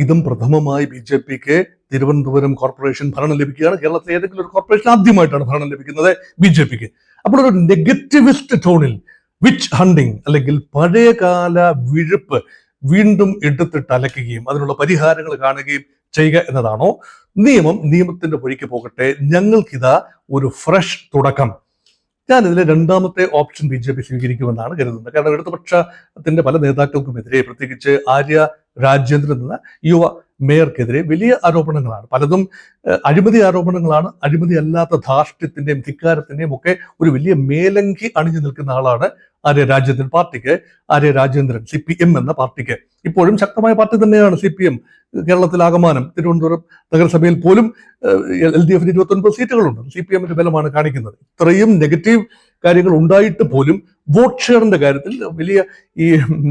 ഇതും പ്രഥമമായി BJPക്ക് തിരുവനന്തപുരം കോർപ്പറേഷൻ ഭരണം ലഭിക്കുകയാണ്. കേരളത്തിലെ ഏതെങ്കിലും ഒരു കോർപ്പറേഷൻ ആദ്യമായിട്ടാണ് ഭരണം ലഭിക്കുന്നത് BJPക്ക്. അപ്പോൾ ഒരു നെഗറ്റിവിസ്റ്റ് ടോണിൽ വിച്ച് ഹണ്ടിങ് അല്ലെങ്കിൽ പഴയകാല വിഴുപ്പ് വീണ്ടും എടുത്തിട്ട് അലക്കുകയും അതിനുള്ള പരിഹാരങ്ങൾ കാണുകയും ചെയ്യുക എന്നതാണോ? നിയമത്തിന്റെ വഴിക്ക് പോകട്ടെ, ഞങ്ങൾക്കിതാ ഒരു ഫ്രഷ് തുടക്കം. ഞാനിതിലെ രണ്ടാമത്തെ ഓപ്ഷൻ BJP സ്വീകരിക്കുമെന്നാണ് കരുതുന്നത്. കാരണം ഇടതുപക്ഷത്തിന്റെ പല നേതാക്കൾക്കുമെതിരെ, പ്രത്യേകിച്ച് ആര്യ രാജേന്ദ്രൻ എന്ന യുവ മേയർക്കെതിരെ വലിയ ആരോപണങ്ങളാണ്. പലതും അഴിമതി ആരോപണങ്ങളാണ്. അഴിമതി അല്ലാത്ത ധാർഷ്ട്യത്തിന്റെയും ധിക്കാരത്തിന്റെയും ഒക്കെ ഒരു വലിയ മേലങ്കി അണിഞ്ഞു നിൽക്കുന്ന ആളാണ് ആര്യ രാജേന്ദ്രൻ CPM എന്ന പാർട്ടിക്ക്. ഇപ്പോഴും ശക്തമായ പാർട്ടി തന്നെയാണ് CPM. കേരളത്തിലാകമാനം തിരുവനന്തപുരം നഗരസഭയിൽ പോലും LDFന് 29 സീറ്റുകളുണ്ട്. CPMന്റെ ബലമാണ് കാണിക്കുന്നത്. ഇത്രയും നെഗറ്റീവ് കാര്യങ്ങൾ ഉണ്ടായിട്ട് പോലും വോട്ട് ഷെയറിന്റെ കാര്യത്തിൽ വലിയ ഈ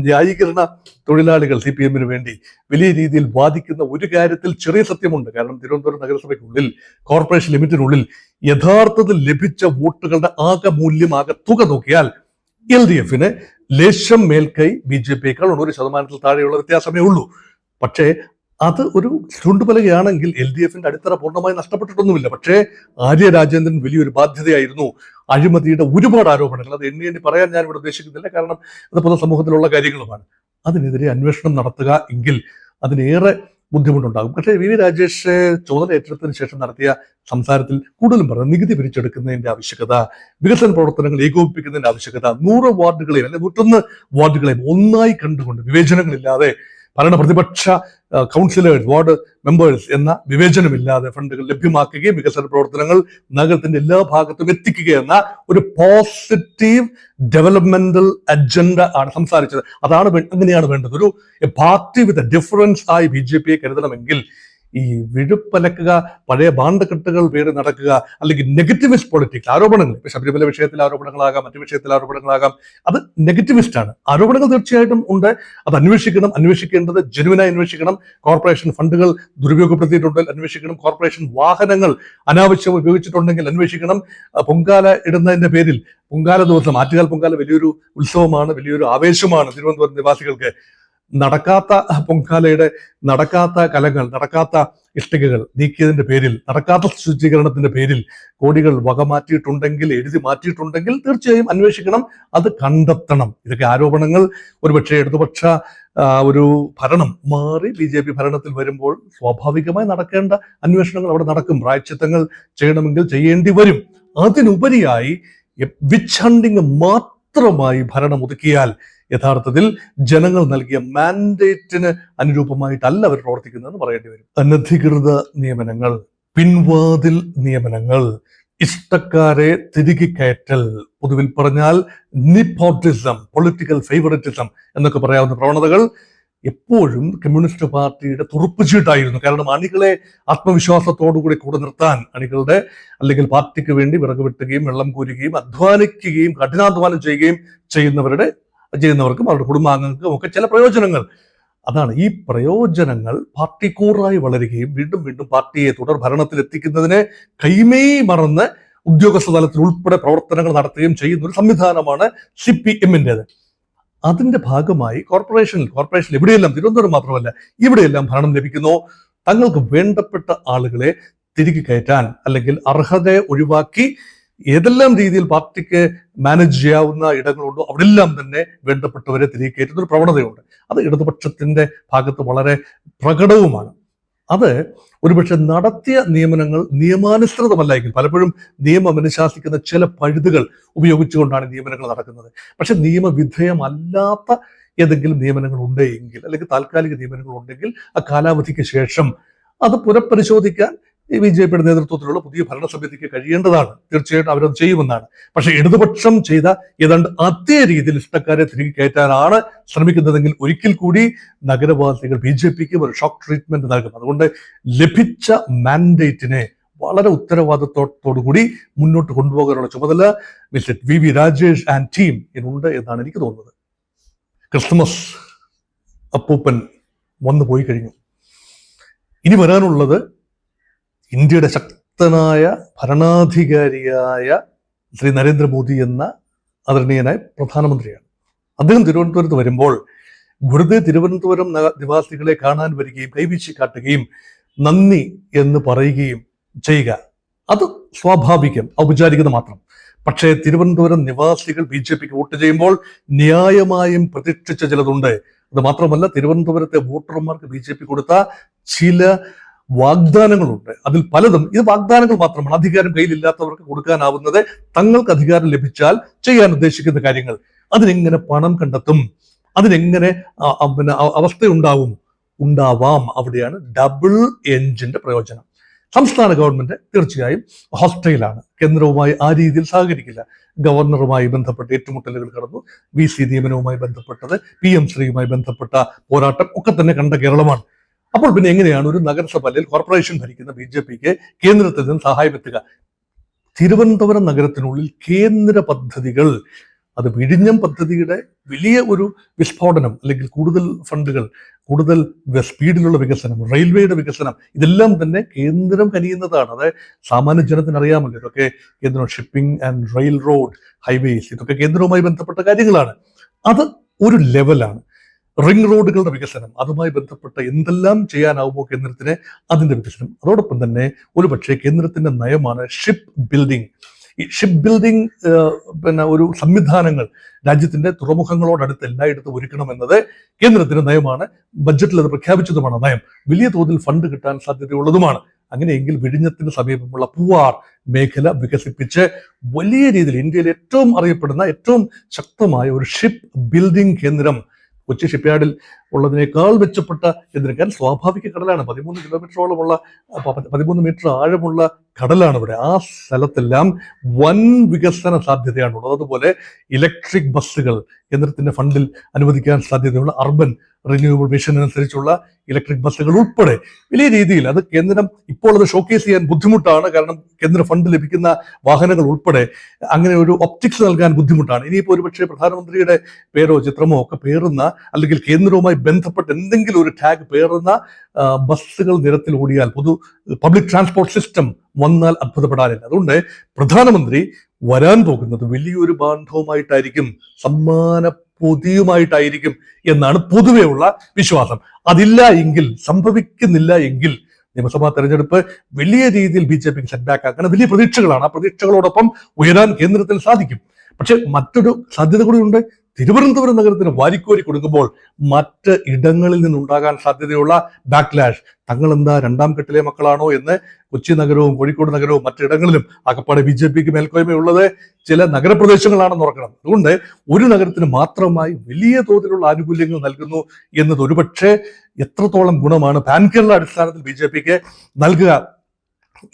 ന്യായീകരണ തൊഴിലാളികൾ CPMന് വേണ്ടി വലിയ രീതിയിൽ വാദിക്കുന്ന ഒരു കാര്യത്തിൽ ചെറിയ സത്യമുണ്ട്. കാരണം തിരുവനന്തപുരം നഗരസഭയ്ക്കുള്ളിൽ, കോർപ്പറേഷൻ ലിമിറ്റിനുള്ളിൽ യഥാർത്ഥത്തിൽ ലഭിച്ച വോട്ടുകളുടെ ആകെ മൂല്യം, ആകെ തുക നോക്കിയാൽ LDFന് ലേശം മേൽക്കൈ BJPയേക്കാൾ 1% താഴെയുള്ള വ്യത്യാസമേ ഉള്ളൂ. പക്ഷേ അത് ഒരു ചുണ്ടുപലകയാണെങ്കിൽ LDFന്റെ അടിത്തറ പൂർണ്ണമായി നഷ്ടപ്പെട്ടിട്ടൊന്നുമില്ല. പക്ഷേ ആര്യ രാജേന്ദ്രൻ വലിയൊരു ബാധ്യതയായിരുന്നു. അഴിമതിയുടെ ഒരുപാട് ആരോപണങ്ങൾ, അത് എണ്ണി പറയാൻ ഞാൻ ഇവിടെ ഉദ്ദേശിക്കുന്നില്ല, കാരണം അത് പൊതുസമൂഹത്തിലുള്ള കാര്യങ്ങളുമാണ്. അതിനെതിരെ അന്വേഷണം നടത്തുക എങ്കിൽ അതിനേറെ ബുദ്ധിമുട്ടുണ്ടാകും. പക്ഷേ VV രാജേഷ് ചുമതല ഏറ്റെടുത്തതിന് ശേഷം നടത്തിയ സംസാരത്തിൽ കൂടുതലും പറഞ്ഞു നികുതി പിരിച്ചെടുക്കുന്നതിന്റെ ആവശ്യകത, വികസന പ്രവർത്തനങ്ങൾ ഏകോപിപ്പിക്കുന്നതിന്റെ ആവശ്യകത, 100 വാർഡുകളെയും അല്ലെങ്കിൽ 101 വാർഡുകളെയും ഒന്നായി കണ്ടുകൊണ്ട് വിവേചനങ്ങളില്ലാതെ പ്രതിപക്ഷ കൗൺസിലേഴ്സ്, വാർഡ് മെമ്പേഴ്സ് എന്ന വിവേചനമില്ലാതെ ഫണ്ടുകൾ ലഭ്യമാക്കുകയും വികസന പ്രവർത്തനങ്ങൾ നഗരത്തിന്റെ എല്ലാ ഭാഗത്തും എത്തിക്കുക എന്ന ഒരു പോസിറ്റീവ് ഡെവലപ്മെന്റൽ അജണ്ട ആണ് സംസാരിച്ചത്. അങ്ങനെയാണ് വേണ്ടത്. ഒരു പാർട്ടി വിത്ത് ഡിഫറൻസ് ആയി BJPയെ കരുതണമെങ്കിൽ ഈ വിഴുപ്പലക്കുക, പഴയ ബാണ്ടക്കെട്ടുകൾ പേര് നടക്കുക, അല്ലെങ്കിൽ നെഗറ്റിവിസ്റ്റ് പൊളിറ്റിക്സ് ആരോപണങ്ങൾ, ഇപ്പൊ ശബരിമല വിഷയത്തിൽ ആരോപണങ്ങളാകാം, മറ്റു വിഷയത്തിൽ ആരോപണങ്ങളാകാം, അത് നെഗറ്റിവിസ്റ്റ് ആണ്. ആരോപണങ്ങൾ തീർച്ചയായിട്ടും ഉണ്ട്, അത് അന്വേഷിക്കേണ്ടത് ജെനുവിനായി അന്വേഷിക്കണം. കോർപ്പറേഷൻ ഫണ്ടുകൾ ദുരുപയോഗപ്പെടുത്തിയിട്ടുണ്ടെങ്കിൽ അന്വേഷിക്കണം. കോർപ്പറേഷൻ വാഹനങ്ങൾ അനാവശ്യം ഉപയോഗിച്ചിട്ടുണ്ടെങ്കിൽ അന്വേഷിക്കണം. പൊങ്കാല ഇടുന്നതിന്റെ പേരിൽ, പൊങ്കാല ദിവസം ആറ്റുകാൽ പൊങ്കാല വലിയൊരു ഉത്സവമാണ്, വലിയൊരു ആവേശമാണ് തിരുവനന്തപുരം നിവാസികൾക്ക്. നടക്കാത്ത പൊങ്കാലയുടെ നടക്കാത്ത കലങ്ങൾ, നടക്കാത്ത ഇഷ്ടികകൾ നീക്കിയതിന്റെ പേരിൽ, നടക്കാത്ത ശുചീകരണത്തിന്റെ പേരിൽ കോടികൾ വകമാറ്റിയിട്ടുണ്ടെങ്കിൽ, എഴുതി മാറ്റിയിട്ടുണ്ടെങ്കിൽ തീർച്ചയായും അന്വേഷിക്കണം, അത് കണ്ടെത്തണം. ഇതൊക്കെ ആരോപണങ്ങൾ ഒരുപക്ഷെ ഇടതുപക്ഷ ഒരു ഭരണം മാറി BJP ഭരണത്തിൽ വരുമ്പോൾ സ്വാഭാവികമായി നടക്കേണ്ട അന്വേഷണങ്ങൾ അവിടെ നടക്കും. പ്രായശ്ചിത്തങ്ങൾ ചെയ്യണമെങ്കിൽ ചെയ്യേണ്ടി വരും. അതിനുപരിയായി വിച്ച് ഹണ്ടിങ് മാത്രമായി ഭരണം ഒതുക്കിയാൽ യഥാർത്ഥത്തിൽ ജനങ്ങൾ നൽകിയ മാൻഡേറ്റിന് അനുരൂപമായിട്ടല്ല അവർ പ്രവർത്തിക്കുന്നതെന്ന് പറയേണ്ടി വരും. അനധികൃത നിയമനങ്ങൾ, പിൻവാതിൽ നിയമനങ്ങൾ, ഇഷ്ടക്കാരെ തിരികെ കയറ്റൽ, പൊതുവിൽ പറഞ്ഞാൽ നിപ്പോട്ടിസം, പൊളിറ്റിക്കൽ ഫേവറിറ്റിസം എന്നൊക്കെ പറയാവുന്ന പ്രവണതകൾ എപ്പോഴും കമ്മ്യൂണിസ്റ്റ് പാർട്ടിയുടെ തുറുപ്പുചീട്ടായിരുന്നു. കാരണം അണികളെ ആത്മവിശ്വാസത്തോടുകൂടി കൂടെ നിർത്താൻ, അണികളുടെ അല്ലെങ്കിൽ പാർട്ടിക്ക് വേണ്ടി വിറക് വെട്ടുകയും വെള്ളം കോരുകയും അധ്വാനിക്കുകയും കഠിനാധ്വാനം ചെയ്യുന്നവർക്കും അവരുടെ കുടുംബാംഗങ്ങൾക്കും ഒക്കെ ചില പ്രയോജനങ്ങൾ, അതാണ് ഈ പ്രയോജനങ്ങൾ പാർട്ടി കൂറായി വളരുകയും വീണ്ടും പാർട്ടിയെ തുടർ ഭരണത്തിൽ എത്തിക്കുന്നതിനെ കൈമേയ് മറന്ന് ഉദ്യോഗസ്ഥ തലത്തിൽ ഉൾപ്പെടെ പ്രവർത്തനങ്ങൾ നടത്തുകയും ചെയ്യുന്ന ഒരു സംവിധാനമാണ് CPMന്റേത്. അതിന്റെ ഭാഗമായി കോർപ്പറേഷൻ എവിടെയെല്ലാം, തിരുവനന്തപുരം മാത്രമല്ല ഇവിടെയെല്ലാം ഭരണം ലഭിക്കുന്നു, തങ്ങൾക്ക് വേണ്ടപ്പെട്ട ആളുകളെ തിരികെ കയറ്റാൻ അല്ലെങ്കിൽ അർഹതയെ ഒഴിവാക്കി ഏതെല്ലാം രീതിയിൽ പാർട്ടിക്ക് മാനേജ് ചെയ്യാവുന്ന ഇടങ്ങളുണ്ടോ അവിടെല്ലാം തന്നെ വേണ്ടപ്പെട്ടവരെ തിരികെ കയറ്റുന്ന ഒരു പ്രവണതയുണ്ട്. അത് ഇടതുപക്ഷത്തിന്റെ ഭാഗത്ത് വളരെ പ്രകടവുമാണ്. അത് ഒരുപക്ഷെ നടത്തിയ നിയമനങ്ങൾ നിയമാനുസൃതമല്ലായെങ്കിൽ, പലപ്പോഴും നിയമം അനുശാസിക്കുന്ന ചില പഴുതുകൾ ഉപയോഗിച്ചുകൊണ്ടാണ് നിയമനങ്ങൾ നടക്കുന്നത്. പക്ഷെ നിയമവിധേയമല്ലാത്ത ഏതെങ്കിലും നിയമനങ്ങൾ ഉണ്ടെങ്കിൽ, അല്ലെങ്കിൽ താൽക്കാലിക നിയമനങ്ങൾ ഉണ്ടെങ്കിൽ ആ കാലാവധിക്ക് ശേഷം അത് പുനഃപരിശോധിക്കാൻ BJPയുടെ നേതൃത്വത്തിലുള്ള പുതിയ ഭരണസമിതിക്ക് കഴിയേണ്ടതാണ്. തീർച്ചയായിട്ടും അവരത് ചെയ്യുമെന്നാണ്. പക്ഷെ ഇടതുപക്ഷം ചെയ്ത ഏതാണ്ട് അതേ രീതിയിൽ ഇഷ്ടക്കാരെ തിരികെ കയറ്റാനാണ് ശ്രമിക്കുന്നതെങ്കിൽ ഒരിക്കൽ കൂടി നഗരവാസികൾ BJPക്ക് ഒരു ഷോക്ക് ട്രീറ്റ്മെന്റ് നൽകും. അതുകൊണ്ട് ലഭിച്ച മാൻഡേറ്റിനെ വളരെ ഉത്തരവാദിത്വത്തോടുകൂടി മുന്നോട്ട് കൊണ്ടുപോകാനുള്ള ചുമതല mister VV Rajesh and team ഇന്നുണ്ട് എന്നാണ് എനിക്ക് തോന്നുന്നത്. ക്രിസ്മസ് അപ്പൂപ്പൻ വന്നു പോയി കഴിഞ്ഞു. ഇനി വരാനുള്ളത് ഇന്ത്യയുടെ ശക്തനായ ഭരണാധികാരിയായ ശ്രീ നരേന്ദ്രമോദി എന്ന ആദരണീയനായ പ്രധാനമന്ത്രിയാണ്. അദ്ദേഹം തിരുവനന്തപുരത്ത് വരുമ്പോൾ വെറുതെ തിരുവനന്തപുരം നിവാസികളെ കാണാൻ വരികയും കൈവീശി കാട്ടുകയും നന്ദി എന്ന് പറയുകയും ചെയ്യുക, അത് സ്വാഭാവികം, ഔപചാരികത മാത്രം. പക്ഷേ തിരുവനന്തപുരം നിവാസികൾ BJPക്ക് വോട്ട് ചെയ്യുമ്പോൾ ന്യായമായും പ്രതീക്ഷിച്ച ചിലതുണ്ട്. അത് മാത്രമല്ല, തിരുവനന്തപുരത്തെ വോട്ടർമാർക്ക് BJP കൊടുത്ത ചില വാഗ്ദാനങ്ങളുണ്ട്. അതിൽ പലതും ഇത് വാഗ്ദാനങ്ങൾ മാത്രമാണ്. അധികാരം കയ്യിലില്ലാത്തവർക്ക് കൊടുക്കാനാവുന്നത് തങ്ങൾക്ക് അധികാരം ലഭിച്ചാൽ ചെയ്യാൻ ഉദ്ദേശിക്കുന്ന കാര്യങ്ങൾ. അതിനെങ്ങനെ പണം കണ്ടെത്തും, അതിനെങ്ങനെ ഉണ്ടാവാം. അവിടെയാണ് ഡബിൾ എൻജിന്റെ പ്രയോജനം. സംസ്ഥാന ഗവൺമെന്റ് തീർച്ചയായും ഹോസ്റ്റൈലാണ്, കേന്ദ്രവുമായി ആ രീതിയിൽ സഹകരിക്കില്ല. ഗവർണറുമായി ബന്ധപ്പെട്ട ഏറ്റുമുട്ടലുകൾ കടന്നു, VC നിയമനവുമായി ബന്ധപ്പെട്ടത്, PM ശ്രീയുമായി ബന്ധപ്പെട്ട പോരാട്ടം ഒക്കെ തന്നെ കണ്ട കേരളമാണ്. അപ്പോൾ പിന്നെ എങ്ങനെയാണ് ഒരു നഗരസഭ അല്ലെങ്കിൽ കോർപ്പറേഷൻ ഭരിക്കുന്ന BJPക്ക് കേന്ദ്രത്തിൽ നിന്ന് സഹായം എത്തുക? തിരുവനന്തപുരം നഗരത്തിനുള്ളിൽ കേന്ദ്ര പദ്ധതികൾ, അത് വിഴിഞ്ഞം പദ്ധതിയുടെ വലിയ ഒരു വിസ്ഫോടനം, അല്ലെങ്കിൽ കൂടുതൽ ഫണ്ടുകൾ, കൂടുതൽ സ്പീഡിലുള്ള വികസനം, റെയിൽവേയുടെ വികസനം, ഇതെല്ലാം തന്നെ കേന്ദ്രം കനിയുന്നതാണ്. അത് സാമാന്യ ജനത്തിന് അറിയാമല്ലോ. ഇതൊക്കെ കേന്ദ്രം, shipping and rail road, highways, ഇതൊക്കെ കേന്ദ്രവുമായി ബന്ധപ്പെട്ട കാര്യങ്ങളാണ്. അത് ഒരു ലെവലാണ്. റിംഗ് റോഡുകളുടെ വികസനം, അതുമായി ബന്ധപ്പെട്ട എന്തെല്ലാം ചെയ്യാനാവുമോ കേന്ദ്രത്തിന്, അതിന്റെ വികസനം. അതോടൊപ്പം തന്നെ ഒരുപക്ഷെ കേന്ദ്രത്തിന്റെ നയമാണ് ഷിപ്പ് ബിൽഡിംഗ്. ഈ ഷിപ്പ് ബിൽഡിംഗ് ഒരു സംവിധാനങ്ങൾ രാജ്യത്തിന്റെ തുറമുഖങ്ങളോടടുത്ത് എല്ലായിടത്തും ഒരുക്കണമെന്നത് കേന്ദ്രത്തിന്റെ നയമാണ്. ബഡ്ജറ്റിൽ അത് പ്രഖ്യാപിച്ചതുമാണ്. നയം വലിയ തോതിൽ ഫണ്ട് കിട്ടാൻ സാധ്യതയുള്ളതുമാണ്. അങ്ങനെയെങ്കിൽ വിഴിഞ്ഞത്തിന് സമീപമുള്ള പൂവാർ മേഖല വികസിപ്പിച്ച് വലിയ രീതിയിൽ ഇന്ത്യയിൽ ഏറ്റവും അറിയപ്പെടുന്ന, ഏറ്റവും ശക്തമായ ഒരു ഷിപ്പ് ബിൽഡിംഗ് കേന്ദ്രം കൊച്ചി ഷിപ്പ്യാർഡിൽ ഉള്ളതിനേക്കാൾ മെച്ചപ്പെട്ട കേന്ദ്രം. സ്വാഭാവിക കടലാണ്, 13 കിലോമീറ്ററോളമുള്ള, 13 മീറ്റർ ആഴമുള്ള കടലാണ് ഇവിടെ. ആ സ്ഥലത്തെല്ലാം വൻ വികസന സാധ്യതയാണുള്ളത്. അതുപോലെ ഇലക്ട്രിക് ബസ്സുകൾ കേന്ദ്രത്തിന്റെ ഫണ്ടിൽ അനുവദിക്കാൻ സാധ്യതയുള്ള അർബൻ റിന്യൂവബിൾ മിഷൻ അനുസരിച്ചുള്ള ഇലക്ട്രിക് ബസ്സുകൾ ഉൾപ്പെടെ വലിയ രീതിയിൽ അത് കേന്ദ്രം ഇപ്പോൾ അത് ഷോക്കേസ് ചെയ്യാൻ ബുദ്ധിമുട്ടാണ്. കാരണം കേന്ദ്ര ഫണ്ട് ലഭിക്കുന്ന വാഹനങ്ങൾ ഉൾപ്പെടെ അങ്ങനെ ഒരു ഒപ്റ്റിക്സ് നൽകാൻ ബുദ്ധിമുട്ടാണ്. ഇനിയിപ്പോൾ ഒരുപക്ഷെ പ്രധാനമന്ത്രിയുടെ പേരോ ചിത്രമോ ഒക്കെ പേറുന്ന, അല്ലെങ്കിൽ കേന്ദ്രവുമായി ബന്ധപ്പെട്ട് എന്തെങ്കിലും ഒരു ടാഗ് പേറുന്ന ബസ്സുകൾ നിരത്തിൽ ഓടിയാൽ, പബ്ലിക് ട്രാൻസ്പോർട്ട് സിസ്റ്റം വന്നാൽ അത്ഭുതപ്പെടാനില്ല. അതുകൊണ്ട് പ്രധാനമന്ത്രി വരാൻ പോകുന്നത് വലിയൊരു ബാണ്ഡവുമായിട്ടായിരിക്കും, സമ്മാന പൊതിയുമായിട്ടായിരിക്കും എന്നാണ് പൊതുവെയുള്ള വിശ്വാസം. അതില്ല എങ്കിൽ, സംഭവിക്കുന്നില്ല എങ്കിൽ നിയമസഭാ തെരഞ്ഞെടുപ്പ് വലിയ രീതിയിൽ BJPക്ക് സെറ്റ്ബാക്ക് ആക്കാൻ വലിയ പ്രതീക്ഷകളാണ്. ആ പ്രതീക്ഷകളോടൊപ്പം ഉയരാൻ കേന്ദ്രത്തിന് സാധിക്കും. പക്ഷെ മറ്റൊരു സാധ്യത കൂടിയുണ്ട്. തിരുവനന്തപുരം നഗരത്തിന് വാരിക്കോരി കൊടുക്കുമ്പോൾ മറ്റ് ഇടങ്ങളിൽ നിന്നുണ്ടാകാൻ സാധ്യതയുള്ള ബാക്ക്ലാഷ്, തങ്ങൾ എന്താ രണ്ടാം കെട്ടിലെ മക്കളാണോ എന്ന് കൊച്ചി നഗരവും കോഴിക്കോട് നഗരവും മറ്റിടങ്ങളിലും അകപ്പാടെ BJPക്ക് മേൽക്കോയ്മയുള്ളത് ചില നഗരപ്രദേശങ്ങളാണെന്ന് ഓർക്കണം. അതുകൊണ്ട് ഒരു നഗരത്തിന് മാത്രമായി വലിയ തോതിലുള്ള ആനുകൂല്യങ്ങൾ നൽകുന്നു എന്നത് ഒരുപക്ഷെ എത്രത്തോളം ഗുണമാണ് പാൻ കേരള അടിസ്ഥാനത്തിൽ BJPക്ക് നൽകുക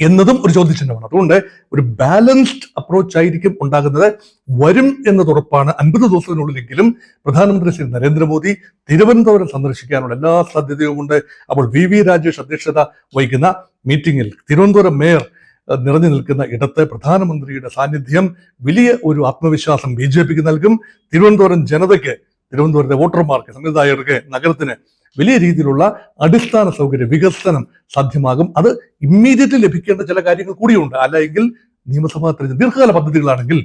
എന്നതും ഒരു ചോദ്യചിഹ്നമാണ്. അതുകൊണ്ട് ഒരു ബാലൻസ്ഡ് അപ്രോച്ച് ആയിരിക്കും ഉണ്ടാകുന്നത്. വരും എന്നത് ഉറപ്പാണ്. 50 ദിവസത്തിനുള്ളിലെങ്കിലും പ്രധാനമന്ത്രി ശ്രീ നരേന്ദ്രമോദി തിരുവനന്തപുരം സന്ദർശിക്കാനുള്ള എല്ലാ സാധ്യതയുമുണ്ട്. അപ്പോൾ VV രാജേഷ് അധ്യക്ഷത വഹിക്കുന്ന മീറ്റിംഗിൽ തിരുവനന്തപുരം മേയർ നിറഞ്ഞു നിൽക്കുന്ന ഇടത്ത് പ്രധാനമന്ത്രിയുടെ സാന്നിധ്യം വലിയ ഒരു ആത്മവിശ്വാസം BJPക്ക് നൽകും. തിരുവനന്തപുരം ജനതയ്ക്ക്, തിരുവനന്തപുരത്തെ വോട്ടർമാർക്ക്, സംവിധായകർക്ക്, നഗരത്തിന് വലിയ രീതിയിലുള്ള അടിസ്ഥാന സൗകര്യ വികസനം സാധ്യമാകും. അത് ഇമ്മീഡിയറ്റ്ലി ലഭിക്കേണ്ട ചില കാര്യങ്ങൾ കൂടിയുണ്ട്. അല്ലെങ്കിൽ നിയമസഭാ തെരഞ്ഞെടുപ്പ് ദീർഘകാല പദ്ധതികളാണെങ്കിൽ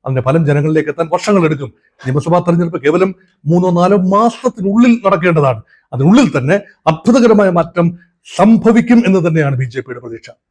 അതിന്റെ ഫലം ജനങ്ങളിലേക്ക് എത്താൻ വർഷങ്ങളെടുക്കും. നിയമസഭാ തെരഞ്ഞെടുപ്പ് കേവലം 3-4 മാസത്തിനുള്ളിൽ നടക്കേണ്ടതാണ്. അതിനുള്ളിൽ തന്നെ അത്ഭുതകരമായ മാറ്റം സംഭവിക്കും എന്ന് തന്നെയാണ് BJPയുടെ പ്രതീക്ഷ.